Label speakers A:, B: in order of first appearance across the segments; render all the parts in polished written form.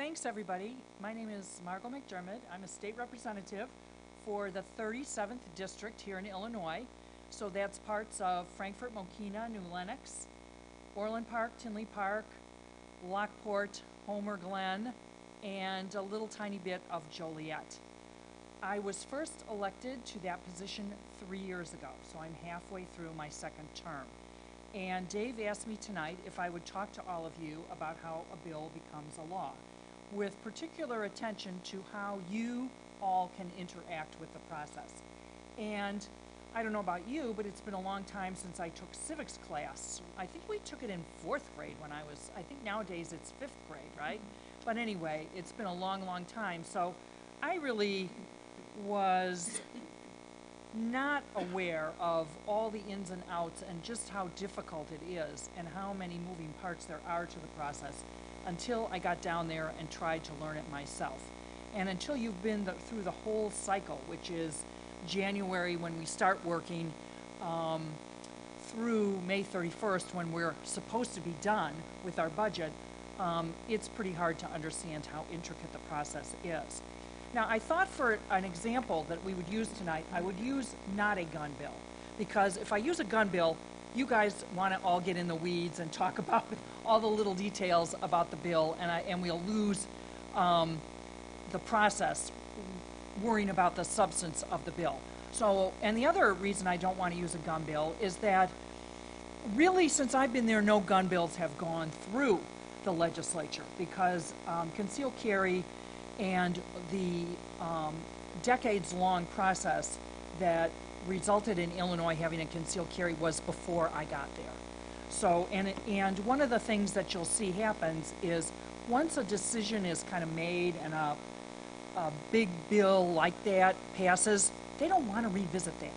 A: Thanks, everybody. My name is Margo McDermed. I'm a state representative for the 37th District here in Illinois. So that's parts of Frankfort, Mokena, New Lenox, Orland Park, Tinley Park, Lockport, Homer Glen, and a little tiny bit of Joliet. I was first elected to that position 3 years ago, so I'm halfway through my second term. And Dave asked me tonight if I would talk to all of you about how a bill becomes a law, with particular attention to how you all can interact with the process. And I don't know about you, but it's been a long time since I took civics class. I think we took it in 4th grade when I think nowadays it's 5th grade, right? But anyway, it's been a long, long time. So I really was not aware of all the ins and outs and just how difficult it is and how many moving parts there are to the process until I got down there and tried to learn it myself. And until you've been through the whole cycle, which is January when we start working through May 31st when we're supposed to be done with our budget, it's pretty hard to understand how intricate the process is. Now, I thought for an example that we would use tonight, I would use not a gun bill, because if I use a gun bill, you guys want to all get in the weeds and talk about all the little details about the bill, and we'll lose the process worrying about the substance of the bill. So, and the other reason I don't want to use a gun bill is that really since I've been there, no gun bills have gone through the legislature, because concealed carry and the decades-long process that resulted in Illinois having a concealed carry was before I got there. So, and one of the things that you'll see happens is once a decision is kind of made and a big bill like that passes, they don't want to revisit that.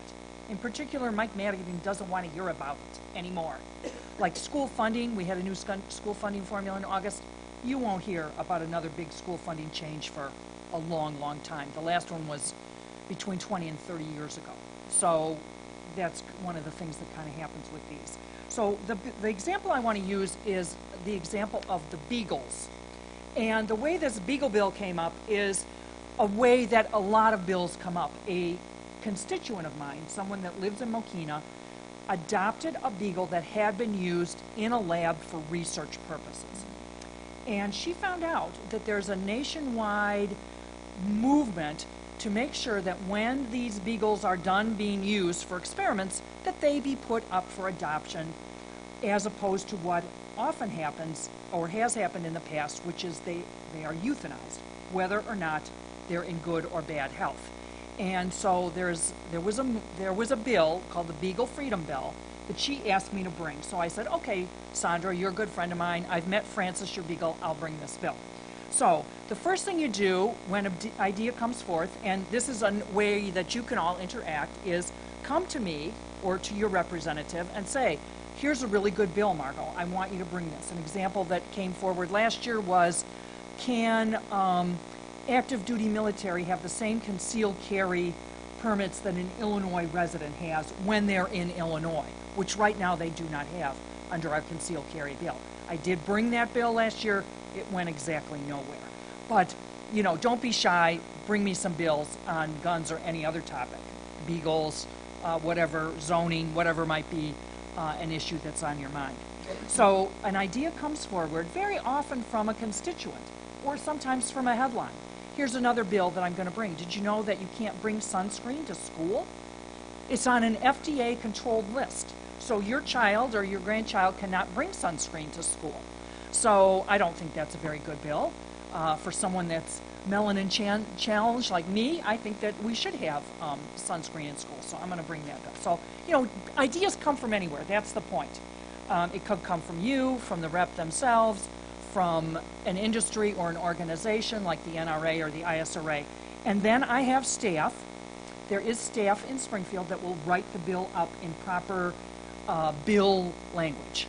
A: In particular, Mike Madigan doesn't want to hear about it anymore. Like school funding, we had a new school funding formula in August. You won't hear about another big school funding change for a long, long time. The last one was between 20 and 30 years ago. So that's one of the things that kind of happens with these. So the example I want to use is the example of the Beagles. And the way this Beagle bill came up is a way that a lot of bills come up. A constituent of mine, someone that lives in Mokena, adopted a Beagle that had been used in a lab for research purposes. And she found out that there's a nationwide movement to make sure that when these Beagles are done being used for experiments, that they be put up for adoption, as opposed to what often happens or has happened in the past, which is they are euthanized, whether or not they're in good or bad health. And so there was a bill called the Beagle Freedom Bill that she asked me to bring. So I said, okay, Sandra, you're a good friend of mine. I've met Francis, your Beagle. I'll bring this bill. So the first thing you do when an idea comes forth, and this is a way that you can all interact, is come to me or to your representative and say, here's a really good bill, Margo. I want you to bring this. An example that came forward last year was, can active duty military have the same concealed carry permits that an Illinois resident has when they're in Illinois, which right now they do not have under our concealed carry bill. I did bring that bill last year. It went exactly nowhere. But, you know, don't be shy. Bring me some bills on guns or any other topic. Beagles, whatever, zoning, whatever might be an issue that's on your mind. So an idea comes forward very often from a constituent or sometimes from a headline. Here's another bill that I'm going to bring. Did you know that you can't bring sunscreen to school? It's on an FDA-controlled list. So your child or your grandchild cannot bring sunscreen to school. So I don't think that's a very good bill. For someone that's melanin challenged like me, I think that we should have sunscreen in school. So I'm going to bring that bill. So, you know, ideas come from anywhere. That's the point. It could come from you, from the rep themselves, from an industry or an organization like the NRA or the ISRA. And then I have staff. There is staff in Springfield that will write the bill up in proper bill language.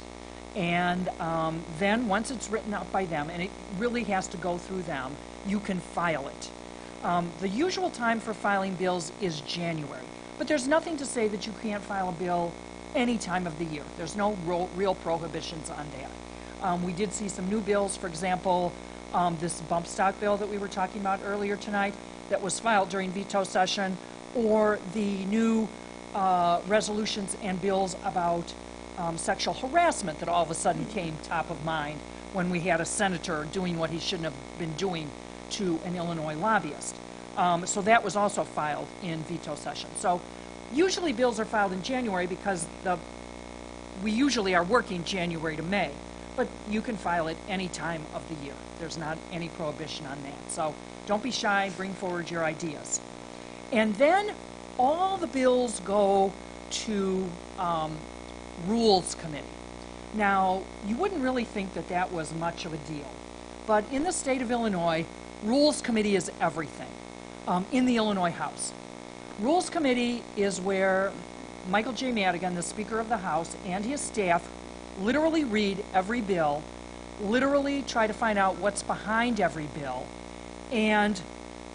A: And then once it's written up by them, and it really has to go through them, you can file it. The usual time for filing bills is January, but there's nothing to say that you can't file a bill any time of the year. There's no real prohibitions on that. We did see some new bills, for example, this bump stock bill that we were talking about earlier tonight that was filed during veto session, or the new resolutions and bills about sexual harassment that all of a sudden came top of mind when we had a senator doing what he shouldn't have been doing to an Illinois lobbyist. So that was also filed in veto session. So usually bills are filed in January because we usually are working January to May, but you can file it any time of the year. There's not any prohibition on that. So don't be shy, bring forward your ideas. And then all the bills go to Rules Committee. Now, you wouldn't really think that that was much of a deal, but in the state of Illinois, Rules Committee is everything in the Illinois House. Rules Committee is where Michael J. Madigan, the Speaker of the House, and his staff literally read every bill, literally try to find out what's behind every bill, and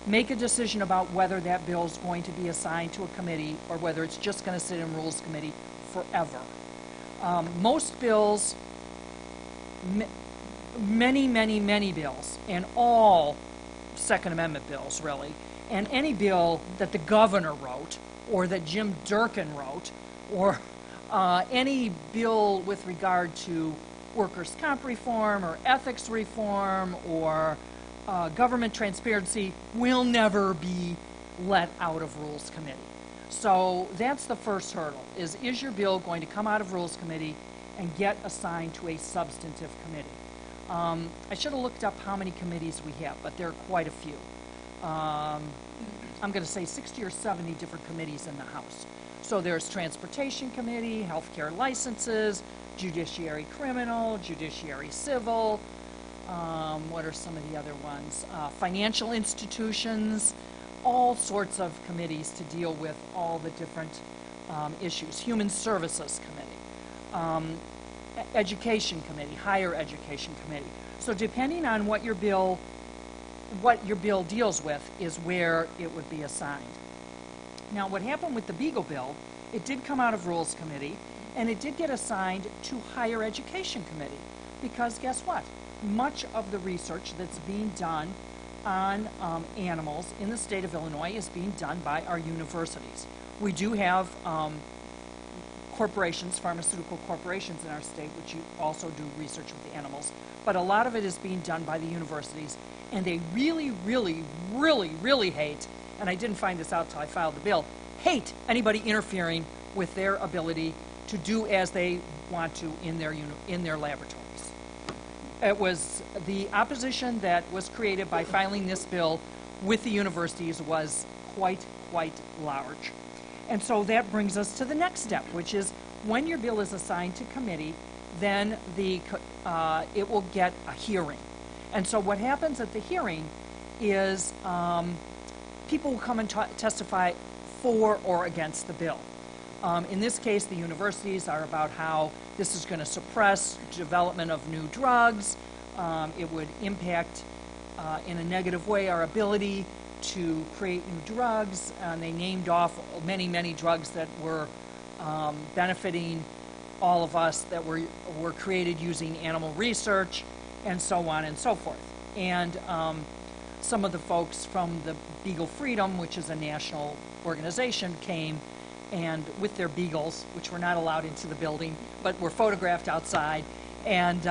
A: make a decision about whether that bill is going to be assigned to a committee or whether it's just going to sit in Rules Committee forever. Most bills, many bills, and all Second Amendment bills, really, and any bill that the governor wrote or that Jim Durkin wrote, or any bill with regard to workers' comp reform or ethics reform or government transparency will never be let out of Rules Committee. So that's the first hurdle, is your bill going to come out of Rules Committee and get assigned to a substantive committee? I should have looked up how many committees we have, but there are quite a few. I'm going to say 60 or 70 different committees in the House. So there's Transportation Committee, Healthcare Licenses, Judiciary Criminal, Judiciary Civil, what are some of the other ones? Financial institutions, all sorts of committees to deal with all the different issues. Human Services Committee, Education Committee, Higher Education Committee. So depending on what your bill deals with is where it would be assigned. Now, what happened with the Beagle bill, it did come out of Rules Committee, and it did get assigned to Higher Education Committee, because guess what? Much of the research that's being done on animals in the state of Illinois is being done by our universities. We do have corporations, pharmaceutical corporations in our state, which also do research with animals, but a lot of it is being done by the universities, and they really hate, and I didn't find this out until I filed the bill, hate anybody interfering with their ability to do as they want to in their laboratories. It was the opposition that was created by filing this bill with the universities was quite large. And so that brings us to the next step, which is when your bill is assigned to committee, then it will get a hearing. And so what happens at the hearing is people will come and testify for or against the bill. In this case, the universities are about how this is going to suppress development of new drugs. It would impact in a negative way our ability to create new drugs. And they named off many drugs that were benefiting all of us, that were created using animal research, and so on and so forth. And some of the folks from the Beagle Freedom, which is a national organization, came and with their beagles, which were not allowed into the building, but were photographed outside, and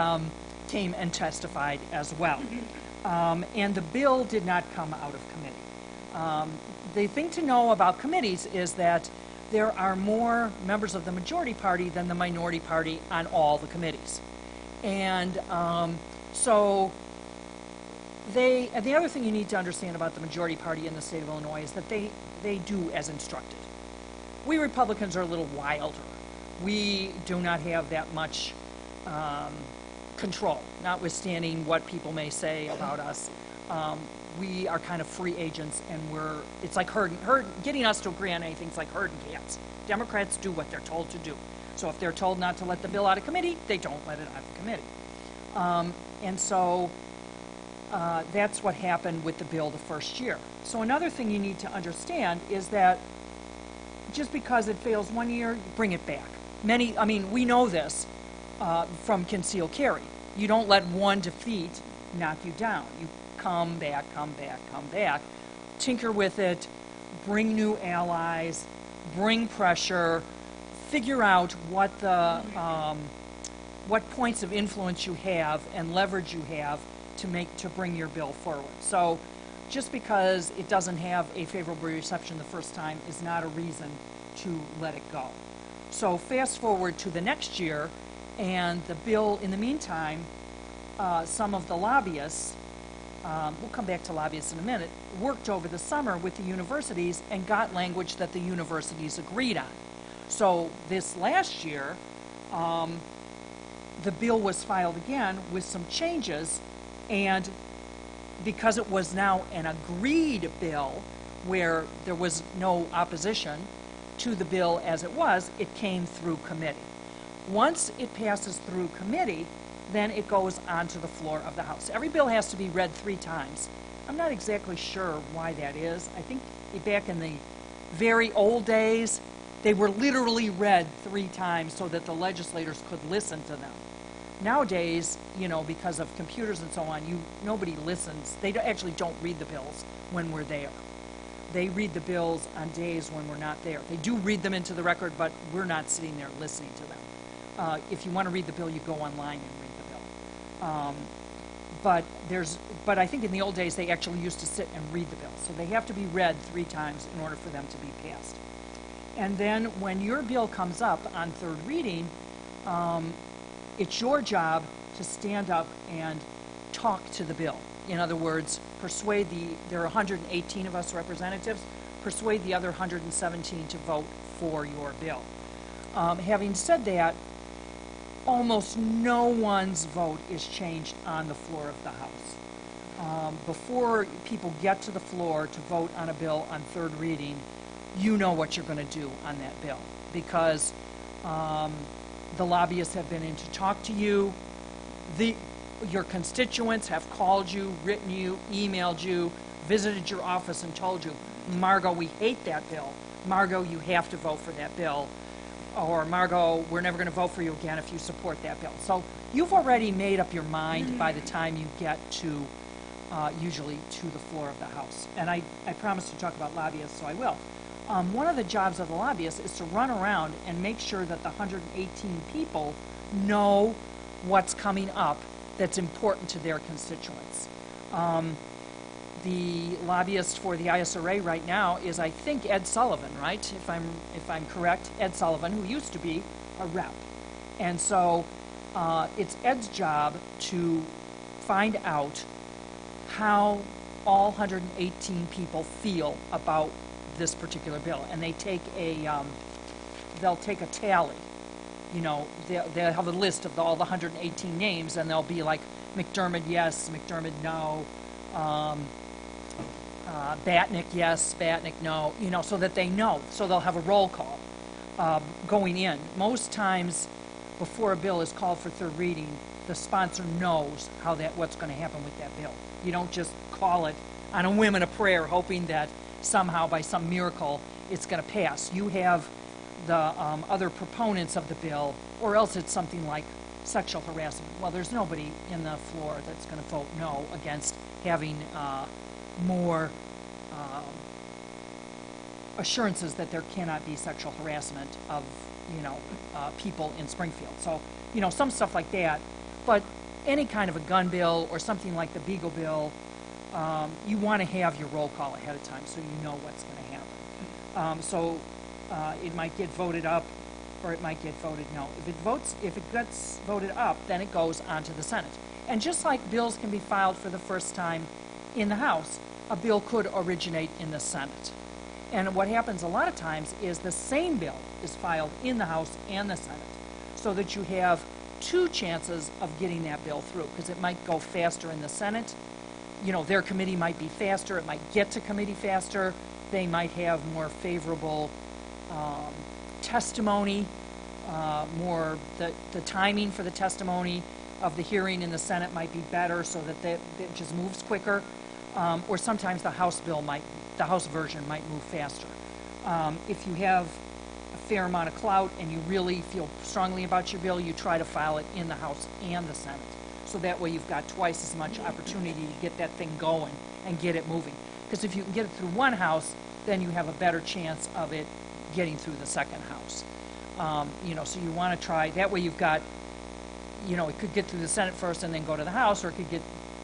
A: came and testified as well. And the bill did not come out of committee. The thing to know about committees is that there are more members of the majority party than the minority party on all the committees. And so the other thing you need to understand about the majority party in the state of Illinois is that they do as instructed. We Republicans are a little wilder. We do not have that much control, notwithstanding what people may say about us. We are kind of free agents, and it's like getting us to agree on anything is like herding cats. Democrats do what they're told to do. So if they're told not to let the bill out of committee, they don't let it out of committee. And so that's what happened with the bill the first year. So another thing you need to understand is that just because it fails one year, bring it back. We know this from concealed carry. You don't let one defeat knock you down. You come back, tinker with it, bring new allies, bring pressure, figure out what the what points of influence you have and leverage you have to bring your bill forward. So just because it doesn't have a favorable reception the first time is not a reason to let it go. So fast forward to the next year, and the bill, in the meantime, some of the lobbyists, we'll come back to lobbyists in a minute, worked over the summer with the universities and got language that the universities agreed on. So this last year, the bill was filed again with some changes, and because it was now an agreed bill where there was no opposition to the bill as it was, it came through committee. Once it passes through committee, then it goes onto the floor of the House. Every bill has to be read 3 times. I'm not exactly sure why that is. I think back in the very old days, they were literally read 3 times so that the legislators could listen to them. Nowadays, because of computers and so on, nobody listens. They actually don't read the bills when we're there. They read the bills on days when we're not there. They do read them into the record, but we're not sitting there listening to them. If you want to read the bill, you go online and read the bill. But I think in the old days they actually used to sit and read the bill. So they have to be read 3 times in order for them to be passed. And then when your bill comes up on 3rd reading, it's your job to stand up and talk to the bill. In other words, there are 118 of us representatives, persuade the other 117 to vote for your bill. Having said that, almost no one's vote is changed on the floor of the House. Before people get to the floor to vote on a bill on 3rd reading, you know what you're going to do on that bill, because the lobbyists have been in to talk to you. Your constituents have called you, written you, emailed you, visited your office and told you, Margo, we hate that bill. Margo, you have to vote for that bill. Or Margo, we're never going to vote for you again if you support that bill. So you've already made up your mind by the time you get to, usually to the floor of the House. And I promised to talk about lobbyists, so I will. One of the jobs of the lobbyists is to run around and make sure that the 118 people know what's coming up that's important to their constituents. The lobbyist for the ISRA right now is, I think, Ed Sullivan, right? If I'm correct, Ed Sullivan, who used to be a rep. And so it's Ed's job to find out how all 118 people feel about this particular bill, and they take they'll take a tally. They'll have a list of all the 118 names, and they'll be like, McDermed, yes, McDermed, no, Batnick, yes, Batnick, no, so that they know. So they'll have a roll call going in. Most times before a bill is called for 3rd reading, the sponsor knows what's going to happen with that bill. You don't just call it on a whim and a prayer hoping that somehow by some miracle it's going to pass. You have the other proponents of the bill, or else it's something like sexual harassment. Well, there's nobody in the floor that's going to vote no against having more assurances that there cannot be sexual harassment of people in Springfield. So some stuff like that. But any kind of a gun bill or something like the Beagle bill, you want to have your roll call ahead of time so you know what's going to happen. It might get voted up, or it might get voted no. If it gets voted up, then it goes on to the Senate. And just like bills can be filed for the first time in the House, a bill could originate in the Senate. And what happens a lot of times is the same bill is filed in the House and the Senate, so that you have 2 chances of getting that bill through, because it might go faster in the Senate. Their committee might be faster. It might get to committee faster. They might have more favorable testimony, the timing for the testimony of the hearing in the Senate might be better, so that it just moves quicker. Or sometimes the House version might move faster. If you have a fair amount of clout and you really feel strongly about your bill, you try to file it in the House and the Senate, So that way you've got twice as much opportunity to get that thing going and get it moving. Because if you can get it through one house, then you have a better chance of it getting through the second house. So you want to try, that way you've got, it could get through the Senate first and then go to the House, or it could get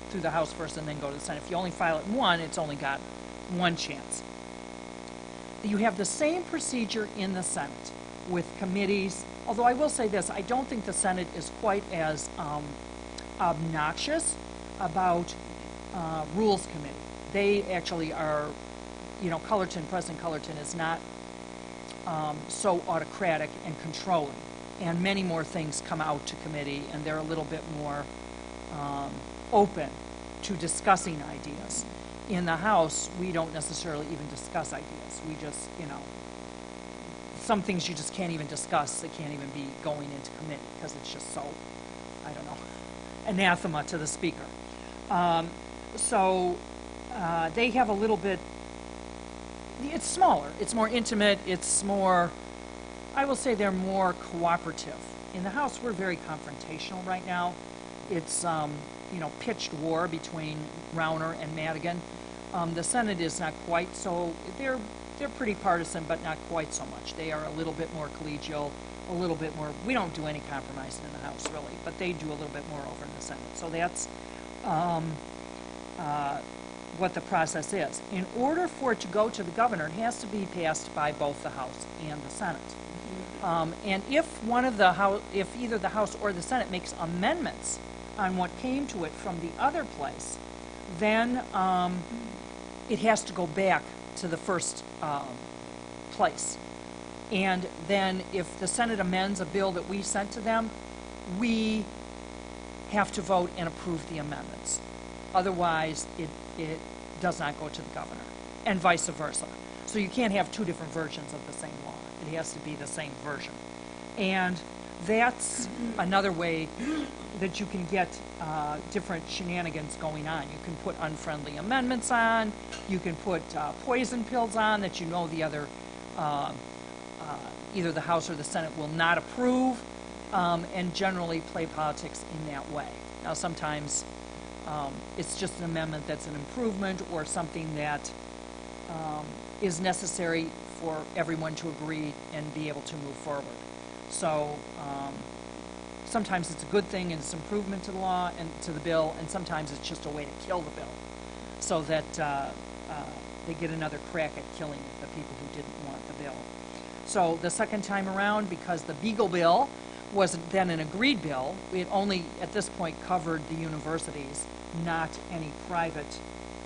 A: through the House first and then go to the Senate. If you only file it in one, it's only got one chance. You have the same procedure in the Senate with committees, although I will say this, I don't think the Senate is quite as obnoxious about Rules Committee. They actually are, President Cullerton is not so autocratic and controlling, and many more things come out to committee, and they're a little bit more open to discussing ideas. In the House, we don't necessarily even discuss ideas. We just, some things you just can't even discuss. They can't even be going into committee because it's just so, anathema to the Speaker. They have a little bit, it's smaller, it's more intimate, it's more, I will say they're more cooperative. In the House, we're very confrontational right now. It's, pitched war between Rauner and Madigan. The Senate is not quite so, they're pretty partisan, but not quite so much. They are a little bit more collegial, a little bit more, we don't do any compromising in the House, really, but they do a little bit more over in the Senate. So that's what the process is. In order for it to go to the governor, it has to be passed by both the House and the Senate. And if if either the House or the Senate makes amendments on what came to it from the other place, then it has to go back to the first place. And then if the Senate amends a bill that we sent to them, we have to vote and approve the amendments. Otherwise, it does not go to the governor, and vice versa. So you can't have two different versions of the same law. It has to be the same version. And that's another way that you can get different shenanigans going on. You can put unfriendly amendments on. You can put poison pills on that the other, either the House or the Senate will not approve, and generally play politics in that way. Now, sometimes it's just an amendment that's an improvement or something that is necessary for everyone to agree and be able to move forward. So sometimes it's a good thing and it's an improvement to the law and to the bill, and sometimes it's just a way to kill the bill so that they get another crack at killing the people who didn't want the bill. So the second time around, because the Beagle bill was then an agreed bill, it only at this point covered the universities, not any private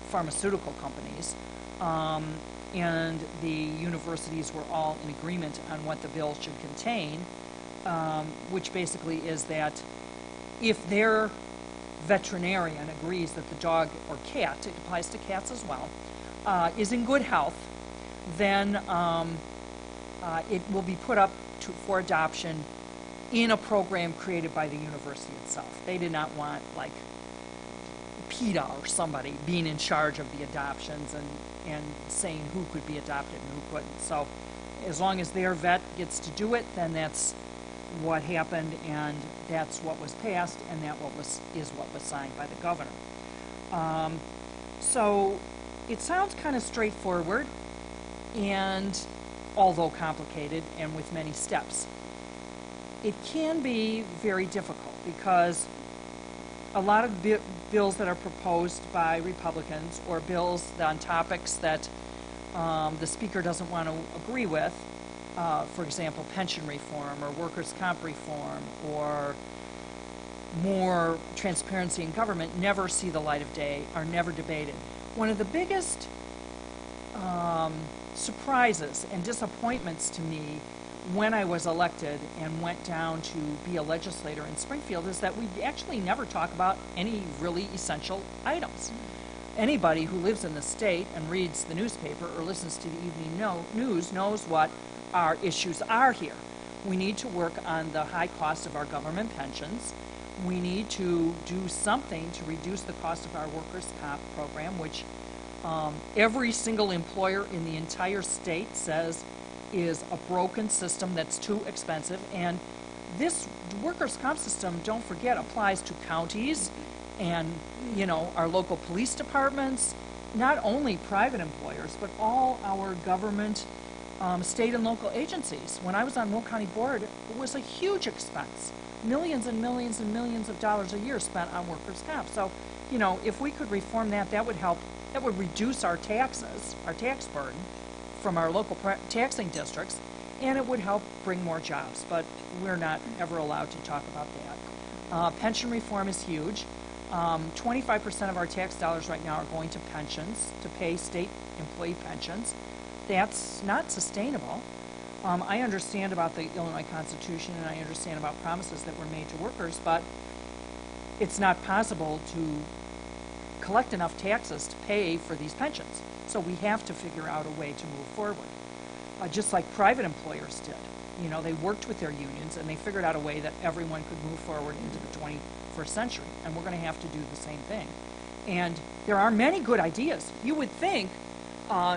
A: pharmaceutical companies. And the universities were all in agreement on what the bill should contain, which basically is that if their veterinarian agrees that the dog or cat, it applies to cats as well, is in good health, then it will be put up for adoption in a program created by the university itself. They did not want, like, PETA or somebody being in charge of the adoptions and saying who could be adopted and who couldn't. So as long as their vet gets to do it, then that's what happened, and that's what was passed, and that is what was signed by the governor. So it sounds kind of straightforward, and although complicated and with many steps. It can be very difficult because a lot of bills that are proposed by Republicans, or bills on topics that the Speaker doesn't want to agree with, for example, pension reform or workers' comp reform or more transparency in government, never see the light of day, are never debated. One of the biggest surprises and disappointments to me when I was elected and went down to be a legislator in Springfield is that we actually never talk about any really essential items. Anybody who lives in the state and reads the newspaper or listens to the evening news knows what our issues are here. We need to work on the high cost of our government pensions. We need to do something to reduce the cost of our workers' comp program, which every single employer in the entire state says is a broken system that's too expensive, and this workers' comp system, don't forget, applies to counties and, you know, our local police departments, not only private employers, but all our government, state and local agencies. When I was on Will County Board, it was a huge expense. Millions and millions and millions of dollars a year spent on workers' comp. So, you know, if we could reform that, that would help. That would reduce our taxes, our tax burden from our local taxing districts, and it would help bring more jobs. But we're not ever allowed to talk about that. Pension reform is huge. 25% of our tax dollars right now are going to pensions, to pay state employee pensions. That's not sustainable. I understand about the Illinois Constitution, and I understand about promises that were made to workers, but it's not possible to collect enough taxes to pay for these pensions. So we have to figure out a way to move forward, just like private employers did. You know, they worked with their unions, and they figured out a way that everyone could move forward into the 21st century, and we're going to have to do the same thing. And there are many good ideas. You would think,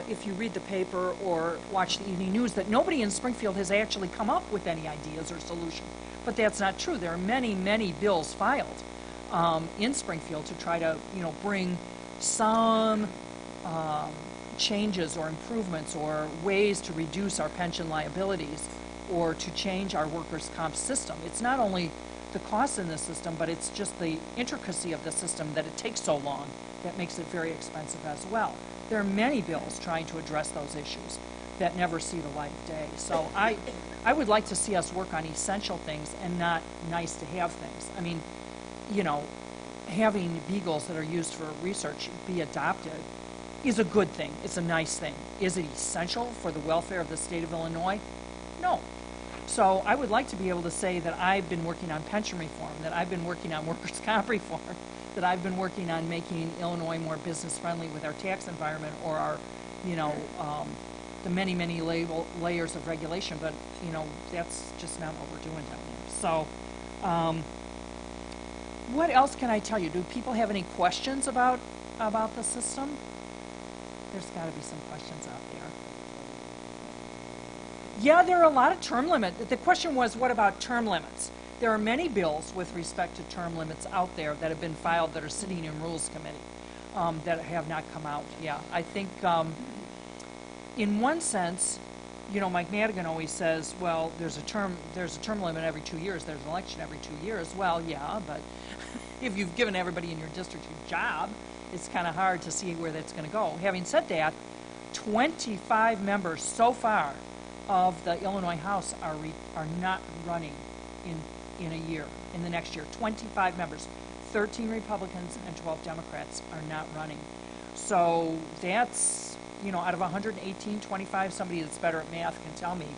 A: if you read the paper or watch the evening news, that nobody in Springfield has actually come up with any ideas or solutions. But that's not true. There are many, many bills filed in Springfield to try to, you know, bring some changes or improvements or ways to reduce our pension liabilities or to change our workers' comp system. It's not only the costs in the system, but it's just the intricacy of the system that it takes so long that makes it very expensive as well. There are many bills trying to address those issues that never see the light of day. So I would like to see us work on essential things and not nice to have things. I mean, you know, having beagles that are used for research be adopted is a good thing. It's a nice thing. Is it essential for the welfare of the state of Illinois? No. So I would like to be able to say that I've been working on pension reform, that I've been working on workers' comp reform, that I've been working on making Illinois more business friendly with our tax environment or our, you know, the many, many layers of regulation. But, you know, that's just not what we're doing down there. So what else can I tell you? Do people have any questions about the system? There's got to be some questions out there. Yeah, there are a lot of term limits. The question was, what about term limits? There are many bills with respect to term limits out there that have been filed that are sitting in Rules Committee that have not come out. Yeah, I think in one sense, you know, Mike Madigan always says, well, there's a term limit every 2 years. There's an election every 2 years. Well, yeah, but if you've given everybody in your district a job, it's kind of hard to see where that's going to go. Having said that, 25 members so far of the Illinois House are not running in a year, in the next year. 25 members, 13 Republicans and 12 Democrats are not running. So that's, you know, out of 118, 25, somebody that's better at math can tell me,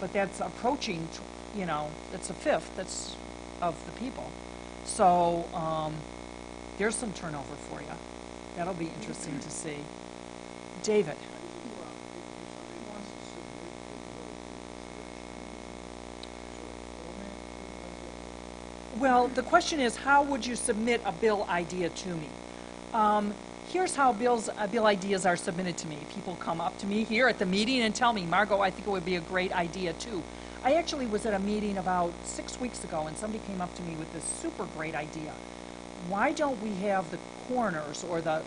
A: but that's approaching, you know, that's a fifth that's of the people. So there's some turnover for you. That'll be interesting to see. David. Well, the question is, how would you submit a bill idea to me? Here's how bill ideas are submitted to me. People come up to me here at the meeting and tell me, Margo, I think it would be a great idea too. I actually was at a meeting about 6 weeks ago, and somebody came up to me with this super great idea. Why don't we have the coroners, or the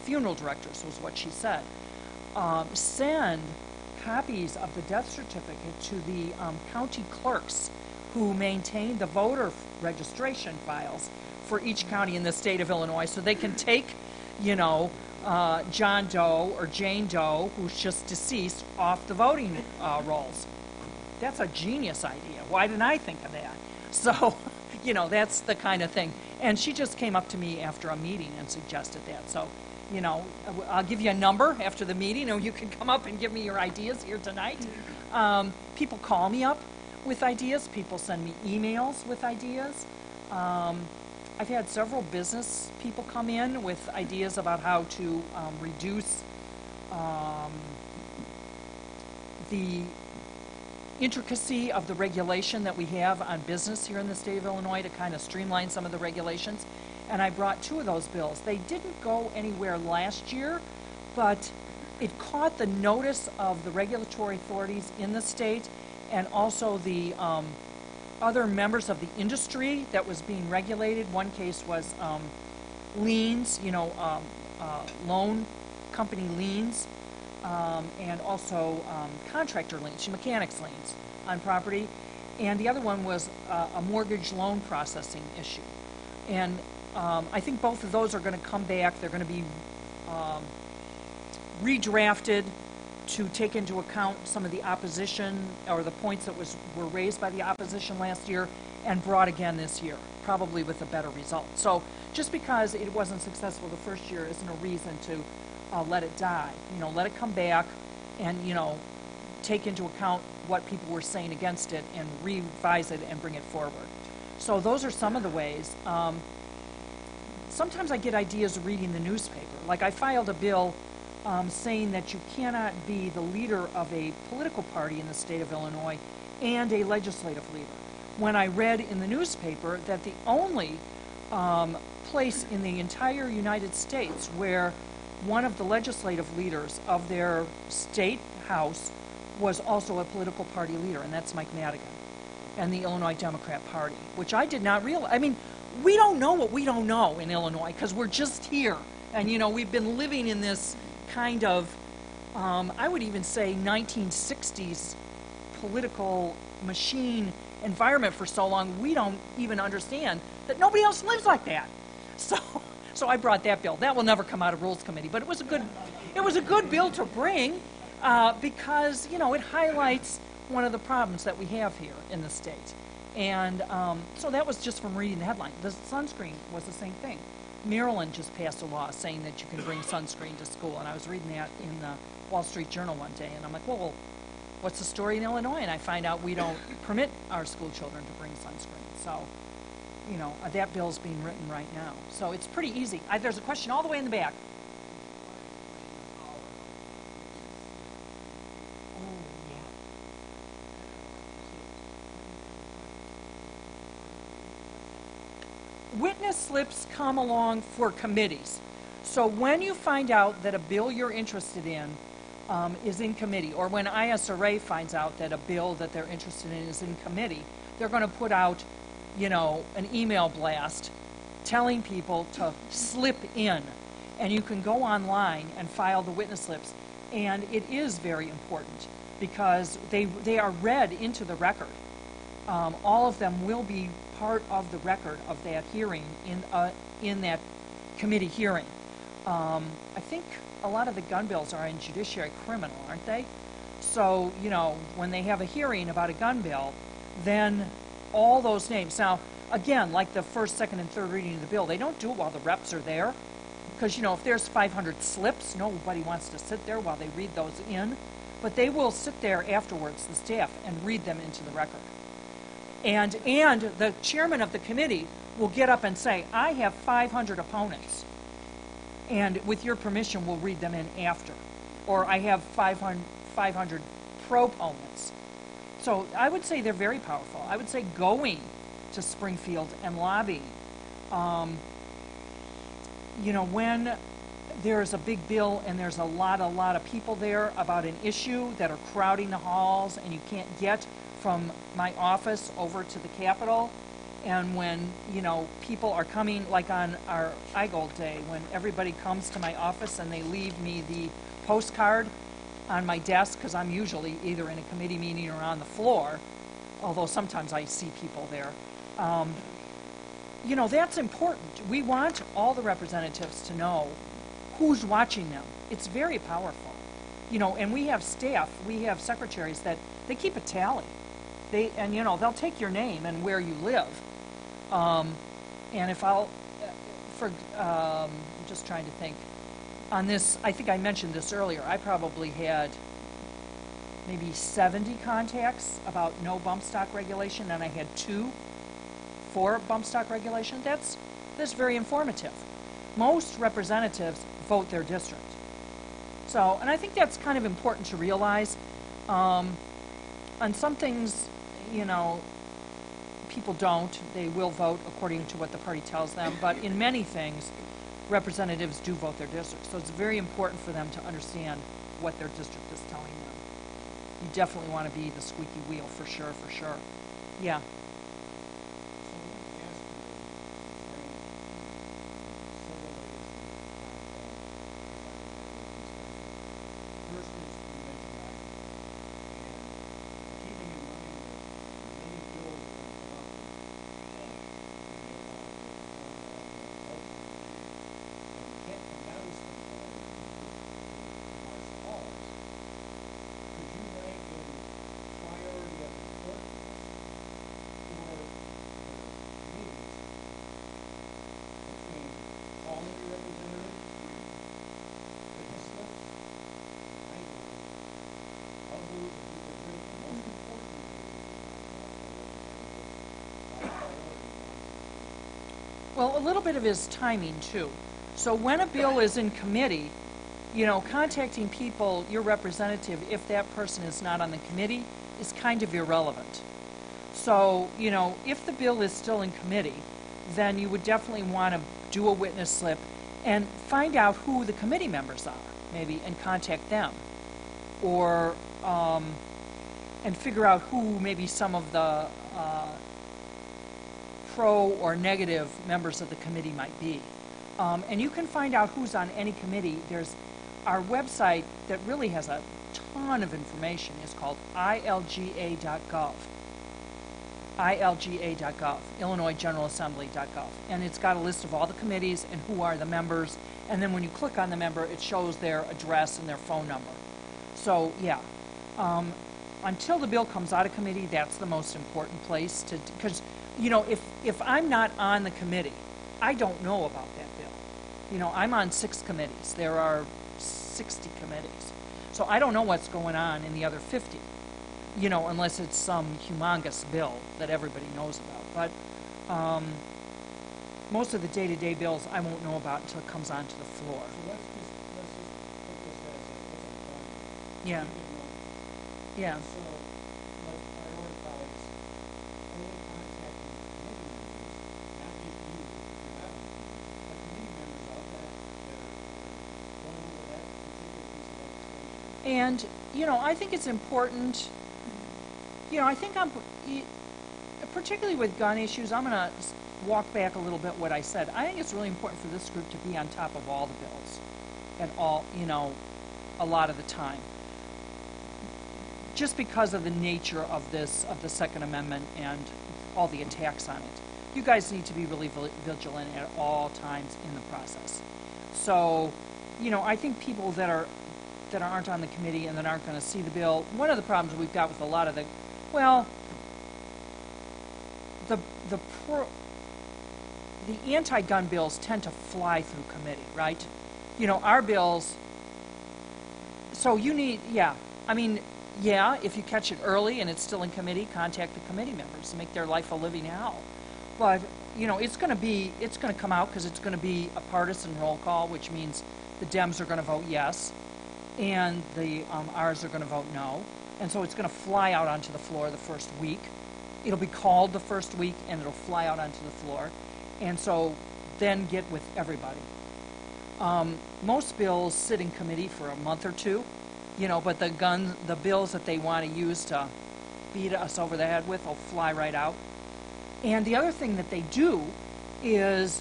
A: funeral directors was what she said, send copies of the death certificate to the county clerks who maintain the voter registration files for each county in the state of Illinois, so they can take, you know, John Doe or Jane Doe, who's just deceased, off the voting rolls. That's a genius idea. Why didn't I think of that? So, you know, that's the kind of thing. And she just came up to me after a meeting and suggested that. So, you know, I'll give you a number after the meeting, or you can come up and give me your ideas here tonight. People call me up with ideas. People send me emails with ideas. I've had several business people come in with ideas about how to reduce the intricacy of the regulation that we have on business here in the state of Illinois, to kind of streamline some of the regulations. And I brought 2 of those bills. They didn't go anywhere last year, but it caught the notice of the regulatory authorities in the state, and also the other members of the industry that was being regulated. One case was liens, loan company liens, and also contractor liens, mechanics liens on property. And the other one was a mortgage loan processing issue. And I think both of those are going to come back. They're going to be redrafted to take into account some of the opposition or the points that were raised by the opposition last year and brought again this year, probably with a better result. So just because it wasn't successful the first year isn't a reason to let it die. Let it come back and, take into account what people were saying against it and revise it and bring it forward. So those are some of the ways. Sometimes I get ideas reading the newspaper. Like I filed a bill saying that you cannot be the leader of a political party in the state of Illinois and a legislative leader. When I read in the newspaper that the only place in the entire United States where one of the legislative leaders of their state house was also a political party leader, and that's Mike Madigan and the Illinois Democrat Party, which I did not realize. I mean, we don't know what we don't know in Illinois because we're just here. And, we've been living in this kind of, I would even say 1960s political machine environment for so long, we don't even understand that nobody else lives like that. So I brought that bill. That will never come out of Rules Committee, but it was a good bill to bring because, it highlights one of the problems that we have here in the state. And so that was just from reading the headline. The sunscreen was the same thing. Maryland just passed a law saying that you can bring sunscreen to school, and I was reading that in the Wall Street Journal one day, and I'm like, well, what's the story in Illinois? And I find out we don't permit our school children to bring sunscreen. So, that bill's being written right now. So it's pretty easy. There's a question all the way in the back. Witness slips come along for committees. So when you find out that a bill you're interested in is in committee, or when ISRA finds out that a bill that they're interested in is in committee, they're going to put out, an email blast telling people to slip in. And you can go online and file the witness slips. And it is very important because they are read into the record. All of them will be part of the record of that hearing in that committee hearing. I think a lot of the gun bills are in judiciary criminal, aren't they? So, when they have a hearing about a gun bill, then all those names. Now, again, like the first, second, and third reading of the bill, they don't do it while the reps are there. Because, if there's 500 slips, nobody wants to sit there while they read those in. But they will sit there afterwards, the staff, and read them into the record. And the chairman of the committee will get up and say, I have 500 opponents, and with your permission, we'll read them in after. Or I have 500 proponents. So I would say they're very powerful. I would say going to Springfield and lobbying. When there's a big bill and there's a lot of people there about an issue that are crowding the halls and you can't get from my office over to the Capitol, and when, people are coming, like on our iGold Day, when everybody comes to my office and they leave me the postcard on my desk, because I'm usually either in a committee meeting or on the floor, although sometimes I see people there. That's important. We want all the representatives to know who's watching them. It's very powerful. And we have staff, we have secretaries that they keep a tally. They'll take your name and where you live. And if I'm just trying to think. On this, I think I mentioned this earlier, I probably had maybe 70 contacts about no bump stock regulation, and I had 2 for bump stock regulation. That's very informative. Most representatives vote their district. So, and I think that's kind of important to realize. On some things, people don't. They will vote according to what the party tells them. But in many things, representatives do vote their district. So it's very important for them to understand what their district is telling them. You definitely want to be the squeaky wheel for sure. Yeah. Well, a little bit of it is timing too. So when a bill is in committee, you know, contacting people, your representative, if that person is not on the committee, is kind of irrelevant. So, you know, if the bill is still in committee, then you would definitely want to do a witness slip and find out who the committee members are, maybe, and contact them. Or, and figure out who maybe some of the pro or negative members of the committee might be. And you can find out who's on any committee. There's our website that really has a ton of information is called ilga.gov. ilga.gov, IllinoisGeneralAssembly.gov. And it's got a list of all the committees and who are the members. And then when you click on the member, it shows their address and their phone number. So, yeah. Until the bill comes out of committee, that's the most important place to, because, you know, if I'm not on the committee, I don't know about that bill. You know, I'm on 6 committees. There are 60 committees. So I don't know what's going on in the other 50, you know, unless it's some humongous bill that everybody knows about. But most of the day-to-day bills I won't know about until it comes onto the floor.
B: So let's just put this as
A: Yeah. Yeah.
B: So let's prioritize only contacting committee members, not just you if you're not on the committee, but committee members of that are going over that particular piece of legislation.
A: And, you know, I think it's important, you know, I think particularly with gun issues, I'm going to walk back a little bit what I said. I think it's really important for this group to be on top of all the bills at all, you know, a lot of the time. Just because of the nature of this, of the Second Amendment and all the attacks on it. You guys need to be really vigilant at all times in the process. So, you know, I think people that aren't on the committee and that aren't going to see the bill, one of the problems we've got with a lot of the, well, the anti-gun bills tend to fly through committee, right? You know, our bills, so you need, yeah, I mean, yeah, if you catch it early and it's still in committee, contact the committee members and make their life a living hell. But, you know, it's going to come out because it's going to be a partisan roll call, which means the Dems are going to vote yes, and the R's are going to vote no. And so it's going to fly out onto the floor the first week. It'll be called the first week, and it'll fly out onto the floor. And so then get with everybody. Most bills sit in committee for a month or two. You know, but the bills that they want to use to beat us over the head with will fly right out. And the other thing that they do is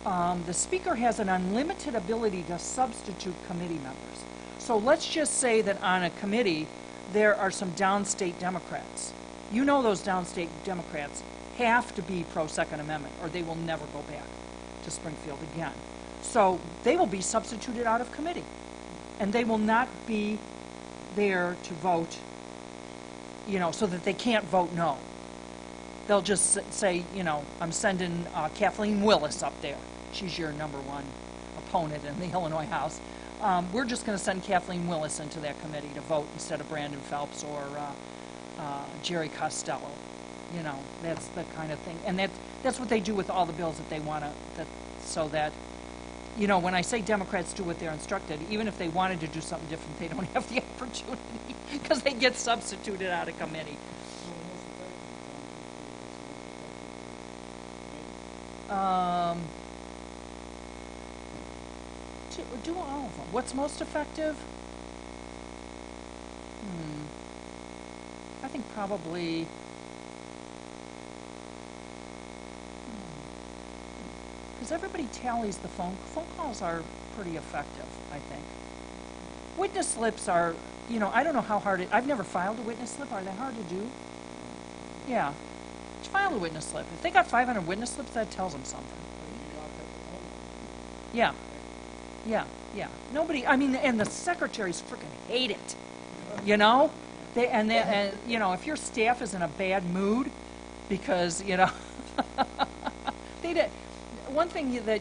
A: the speaker has an unlimited ability to substitute committee members. So let's just say that on a committee there are some downstate Democrats. You know those downstate Democrats have to be pro-Second Amendment or they will never go back to Springfield again. So they will be substituted out of committee. And they will not be there to vote, you know, so that they can't vote no. They'll just say, you know, I'm sending Kathleen Willis up there. She's your #1 opponent in the Illinois House. We're just going to send Kathleen Willis into that committee to vote instead of Brandon Phelps or Jerry Costello. You know, that's the kind of thing. And that's what they do with all the bills that they want to, so that, you know, when I say Democrats do what they're instructed, even if they wanted to do something different, they don't have the opportunity because they get substituted out of committee. Do all of them. What's most effective? I think probably... Because everybody tallies the phone calls are pretty effective, I think. Witness slips are, you know, I don't know how hard I've never filed a witness slip. Are they hard to do? Yeah. Just file a witness slip. If they got 500 witness slips, that tells them something. Yeah. Yeah, yeah. Nobody, I mean, and the secretaries freaking hate it, you know? And you know, if your staff is in a bad mood because, you know, they did. One thing that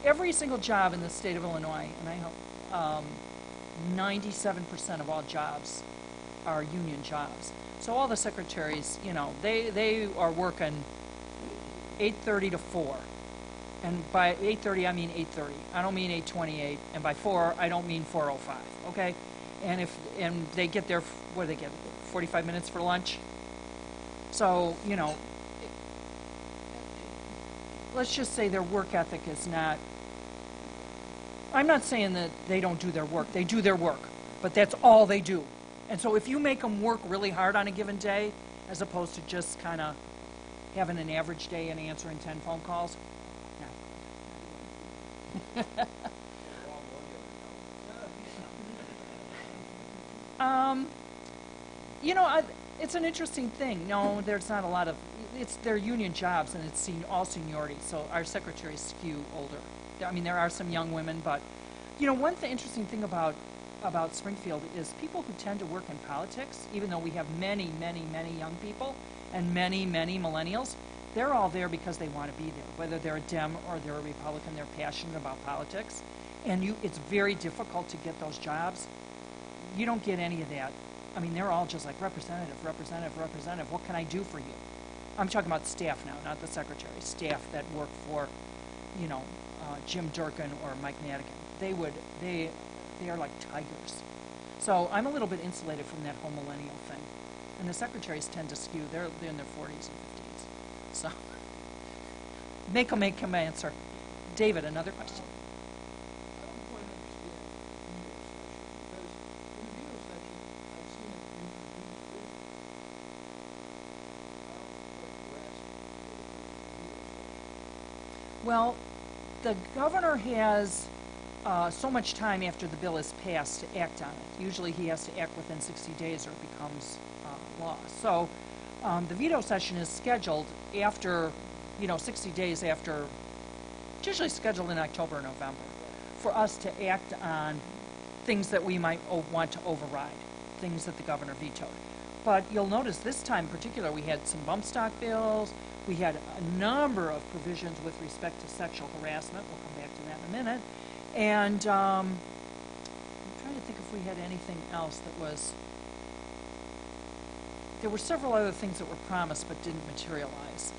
A: every single job in the state of Illinois, and I hope 97% of all jobs are union jobs. So all the secretaries, you know, they are working 8:30 to 4, And by 8:30, I mean 8:30. I don't mean 8:28. And by 4, I don't mean 4:05, okay? And they get there, what do they get, 45 minutes for lunch? So, you know, let's just say their work ethic is not, I'm not saying that they don't do their work. They do their work, but that's all they do. And so if you make them work really hard on a given day, as opposed to just kind of having an average day and answering 10 phone calls, you know, it's an interesting thing. No, there's not a lot of, they're union jobs, and it's all seniority, so our secretaries skew older. I mean, there are some young women, but, you know, one interesting thing about Springfield is people who tend to work in politics, even though we have many, many, many young people and many, many millennials, they're all there because they want to be there. Whether they're a Dem or they're a Republican, they're passionate about politics. And it's very difficult to get those jobs. You don't get any of that. I mean, they're all just like representative, representative, representative. What can I do for you? I'm talking about staff now, not the secretary. Staff that work for, you know, Jim Durkin or Mike Madigan. They are like tigers. So I'm a little bit insulated from that whole millennial thing. And the secretaries tend to skew. They're in their 40s and 50s. So make them answer. David, another question.
B: I don't quite understand veto section, because in the veto section, I've seen it introduced with it. I don't quite grasp what the veto section.
A: Well, the governor has so much time after the bill is passed to act on it. Usually he has to act within 60 days or it becomes law. So the veto session is scheduled after, 60 days after, it's usually scheduled in October or November, for us to act on things that we might want to override, things that the governor vetoed. But you'll notice this time in particular, we had some bump stock bills. We had a number of provisions with respect to sexual harassment. We'll come back to that in a minute. And I'm trying to think if we had anything else that was... There were several other things that were promised but didn't materialize.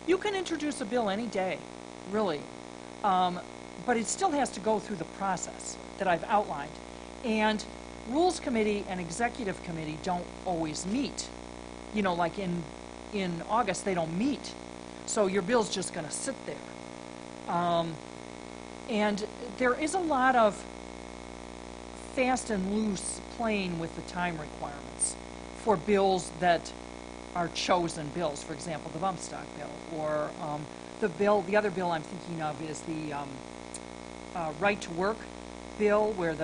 A: You can introduce a bill any day, really. But it still has to go through the process that I've outlined. And Rules Committee and Executive Committee don't always meet. Like in August, they don't meet. So your bill's just going to sit there. And there is a lot of fast and loose playing with the time requirements for bills that are chosen bills. For example, the bump stock bill, or the other bill I'm thinking of is the right to work bill, where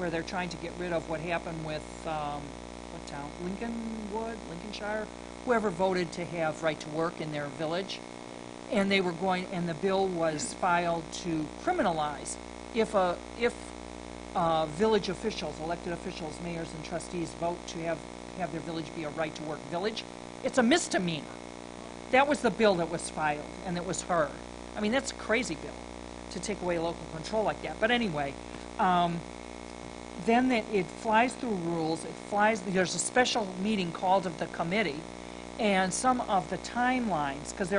A: they're trying to get rid of what happened with what town? Lincolnshire, whoever voted to have right to work in their village, and the bill was filed to criminalize if village officials, elected officials, mayors, and trustees vote to have their village be a right to work village. It's a misdemeanor. That was the bill that was filed and that was heard. I mean, that's a crazy bill to take away local control like that. But anyway, then it flies through rules. There's a special meeting called of the committee, and some of the timelines, because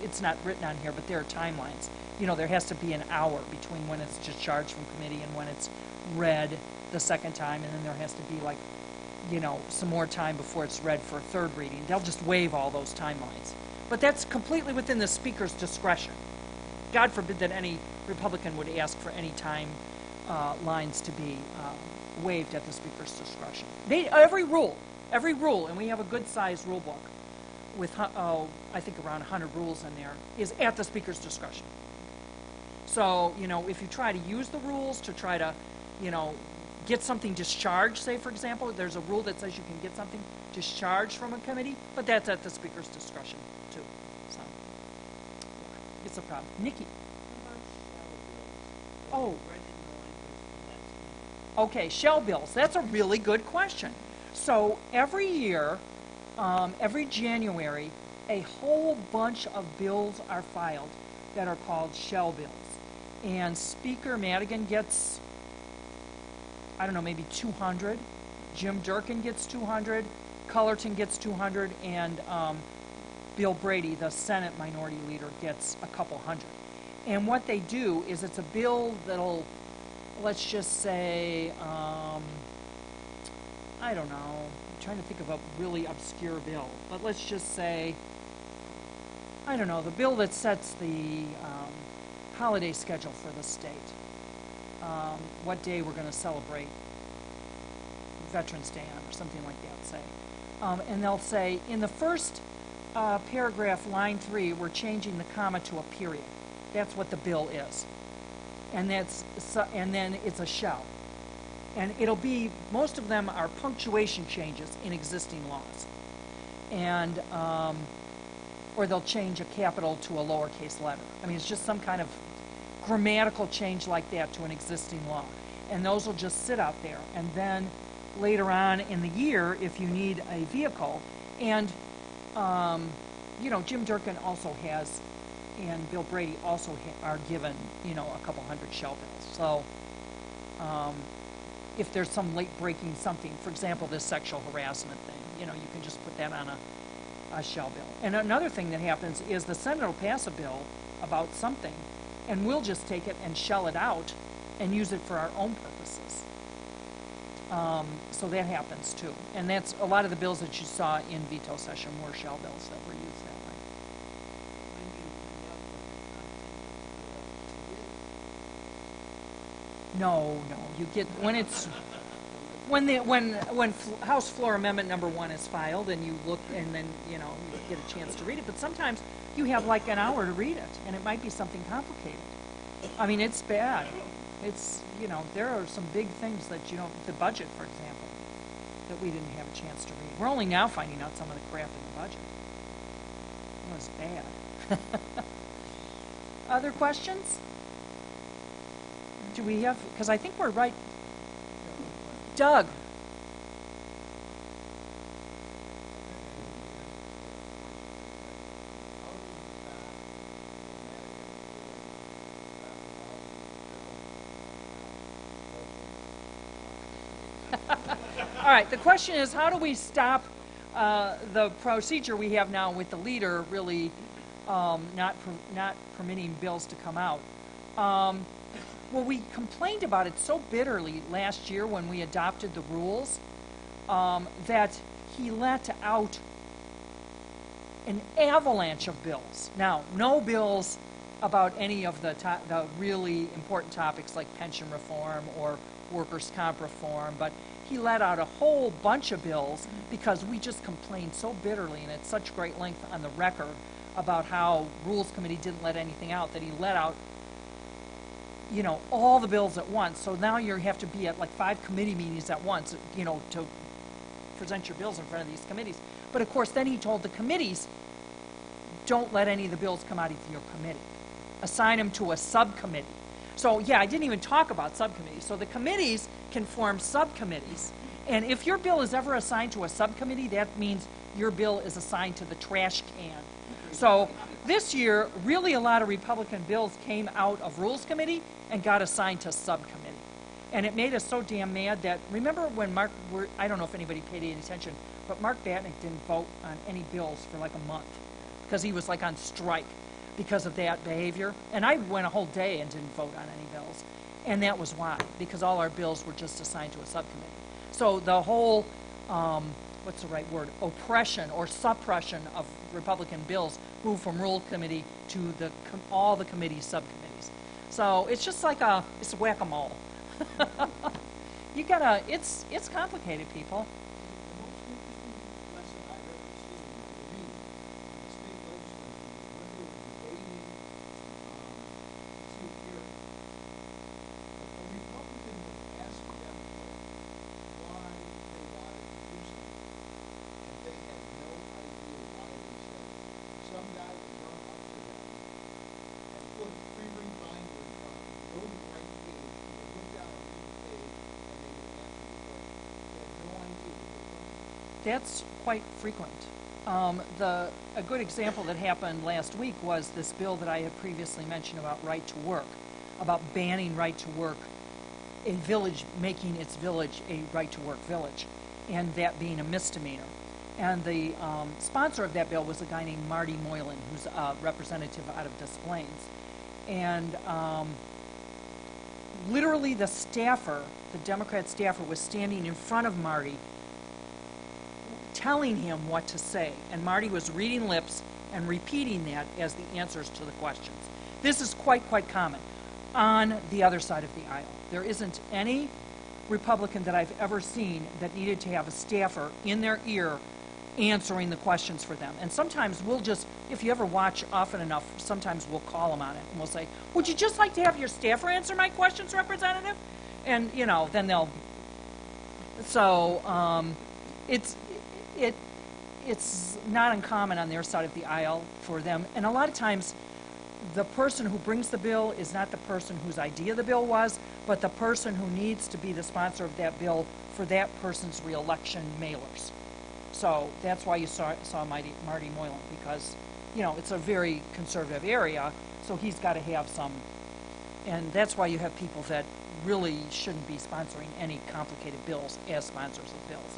A: it's not written on here, but there are timelines. There has to be an hour between when it's discharged from committee and when it's read the second time, and then there has to be some more time before it's read for a third reading. They'll just waive all those timelines. But that's completely within the speaker's discretion. God forbid that any Republican would ask for any time lines to be waived at the speaker's discretion. Every rule, and we have a good-sized rule book with, I think around 100 rules in there, is at the speaker's discretion. So, if you try to use the rules to try to, get something discharged, say, for example, there's a rule that says you can get something discharged from a committee, but that's at the speaker's discretion, too. So, yeah, it's a problem. Nikki. Oh. Okay, shell bills. That's a really good question. So every year, every January, a whole bunch of bills are filed that are called shell bills. And Speaker Madigan gets, I don't know, maybe 200. Jim Durkin gets 200. Cullerton gets 200. And Bill Brady, the Senate Minority Leader, gets a couple hundred. And what they do is it's a bill that'll, let's just say, I don't know, I'm trying to think of a really obscure bill, but let's just say, I don't know, the bill that sets the holiday schedule for the state, what day we're going to celebrate Veterans Day on, or something like that, say. And they'll say, in the first paragraph, line 3, we're changing the comma to a period. That's what the bill is. And then it's a shall. And it'll be, most of them are punctuation changes in existing laws. And, or they'll change a capital to a lowercase letter. I mean, it's just some kind of grammatical change like that to an existing law. And those will just sit out there. And then later on in the year, if you need a vehicle, and, you know, Jim Durkin also has, and Bill Brady also are given, you know, a couple hundred shell bills. So if there's some late breaking something, for example, this sexual harassment thing, you know, you can just put that on a shell bill. And another thing that happens is the Senate will pass a bill about something, and we'll just take it and shell it out and use it for our own purposes. So that happens too. And that's a lot of the bills that you saw in veto session were shell bills that were used that way. No, you get, when it's, when House Floor Amendment number 1 is filed and you look, and then, you know, you get a chance to read it, but sometimes you have like an hour to read it, and it might be something complicated. I mean, it's bad. It's, you know, there are some big things that you don't, the budget, for example, that we didn't have a chance to read. We're only now finding out some of the crap in the budget. It was bad. Other questions? Do we have, because I think we're right. Doug. All right, the question is, how do we stop the procedure we have now with the leader really not permitting bills to come out? Well, we complained about it so bitterly last year when we adopted the rules that he let out an avalanche of bills. Now, no bills about any of the really important topics like pension reform or workers' comp reform, but he let out a whole bunch of bills because we just complained so bitterly and at such great length on the record about how Rules Committee didn't let anything out, that he let out, you know, all the bills at once. So now you have to be at like 5 committee meetings at once, you know, to present your bills in front of these committees. But of course, then he told the committees, don't let any of the bills come out of your committee. Assign them to a subcommittee. So yeah, I didn't even talk about subcommittees. So the committees can form subcommittees. And if your bill is ever assigned to a subcommittee, that means your bill is assigned to the trash can. So this year, really a lot of Republican bills came out of Rules Committee and got assigned to subcommittee. And it made us so damn mad that, remember when I don't know if anybody paid any attention, but Mark Batnick didn't vote on any bills for like a month because he was like on strike because of that behavior. And I went a whole day and didn't vote on any bills. And that was why, because all our bills were just assigned to a subcommittee. So the whole, what's the right word, oppression or suppression of Republican bills moved from Rule Committee to all the committee subcommittees. So it's just like it's whack-a-mole. You gotta, it's complicated, people. That's quite frequent. A good example that happened last week was this bill that I had previously mentioned about right to work, about banning right to work, a village making its village a right to work village, and that being a misdemeanor. And the sponsor of that bill was a guy named Marty Moylan, who's a representative out of Des Plaines. And literally the staffer, the Democrat staffer, was standing in front of Marty telling him what to say. And Marty was reading lips and repeating that as the answers to the questions. This is quite common on the other side of the aisle. There isn't any Republican that I've ever seen that needed to have a staffer in their ear answering the questions for them. And sometimes we'll just, if you ever watch often enough, sometimes we'll call them on it and we'll say, would you just like to have your staffer answer my questions, Representative? And, you know, then they'll, so it's not uncommon on their side of the aisle for them. And a lot of times the person who brings the bill is not the person whose idea the bill was, but the person who needs to be the sponsor of that bill for that person's reelection mailers. So that's why you saw Marty Moylan, because, you know, it's a very conservative area, so he's got to have some, and that's why you have people that really shouldn't be sponsoring any complicated bills as sponsors of bills.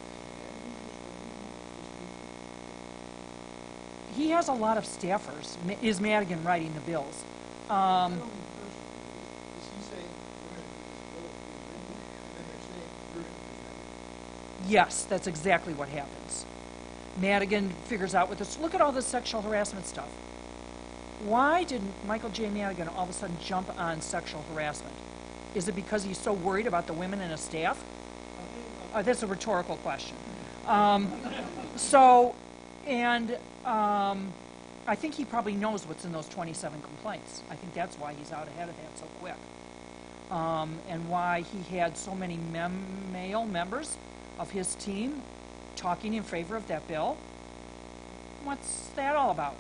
A: He has a lot of staffers. Is Madigan writing the bills? Yes, that's exactly what happens. Madigan figures out with this. Look at all this sexual harassment stuff. Why did Michael J. Madigan all of a sudden jump on sexual harassment? Is it because he's so worried about the women in his staff? That's a rhetorical question. I think he probably knows what's in those 27 complaints. I think that's why he's out ahead of that so quick. And why he had so many male members of his team talking in favor of that bill. What's that all about?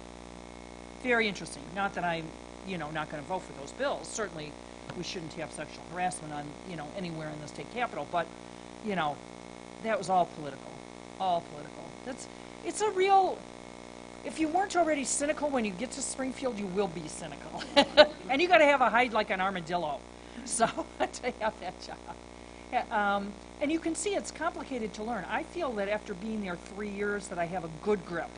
A: Very interesting. Not that I'm, not going to vote for those bills. Certainly, we shouldn't have sexual harassment on, anywhere in the state capitol. But, that was all political. All political. It's a real. If you weren't already cynical when you get to Springfield, you will be cynical. And you got to have a hide like an armadillo. So to have that job. And you can see it's complicated to learn. I feel that after being there 3 years that I have a good grip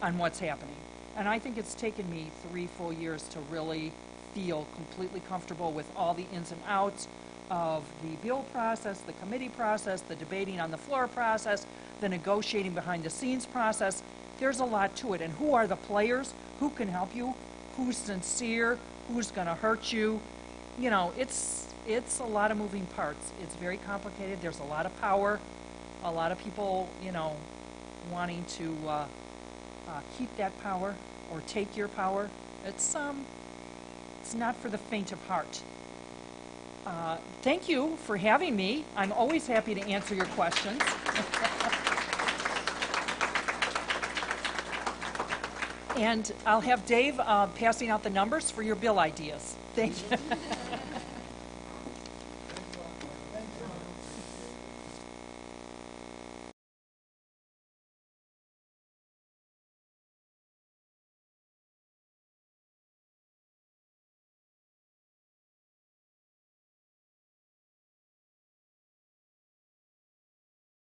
A: on what's happening. And I think it's taken me 3 full years to really feel completely comfortable with all the ins and outs of the bill process, the committee process, the debating on the floor process, the negotiating behind the scenes process. There's a lot to it. And who are the players? Who can help you? Who's sincere? Who's going to hurt you? It's a lot of moving parts. It's very complicated. There's a lot of power, a lot of people, wanting to keep that power or take your power. It's not for the faint of heart. Thank you for having me. I'm always happy to answer your questions. And I'll have Dave passing out the numbers for your bill ideas. Thank you.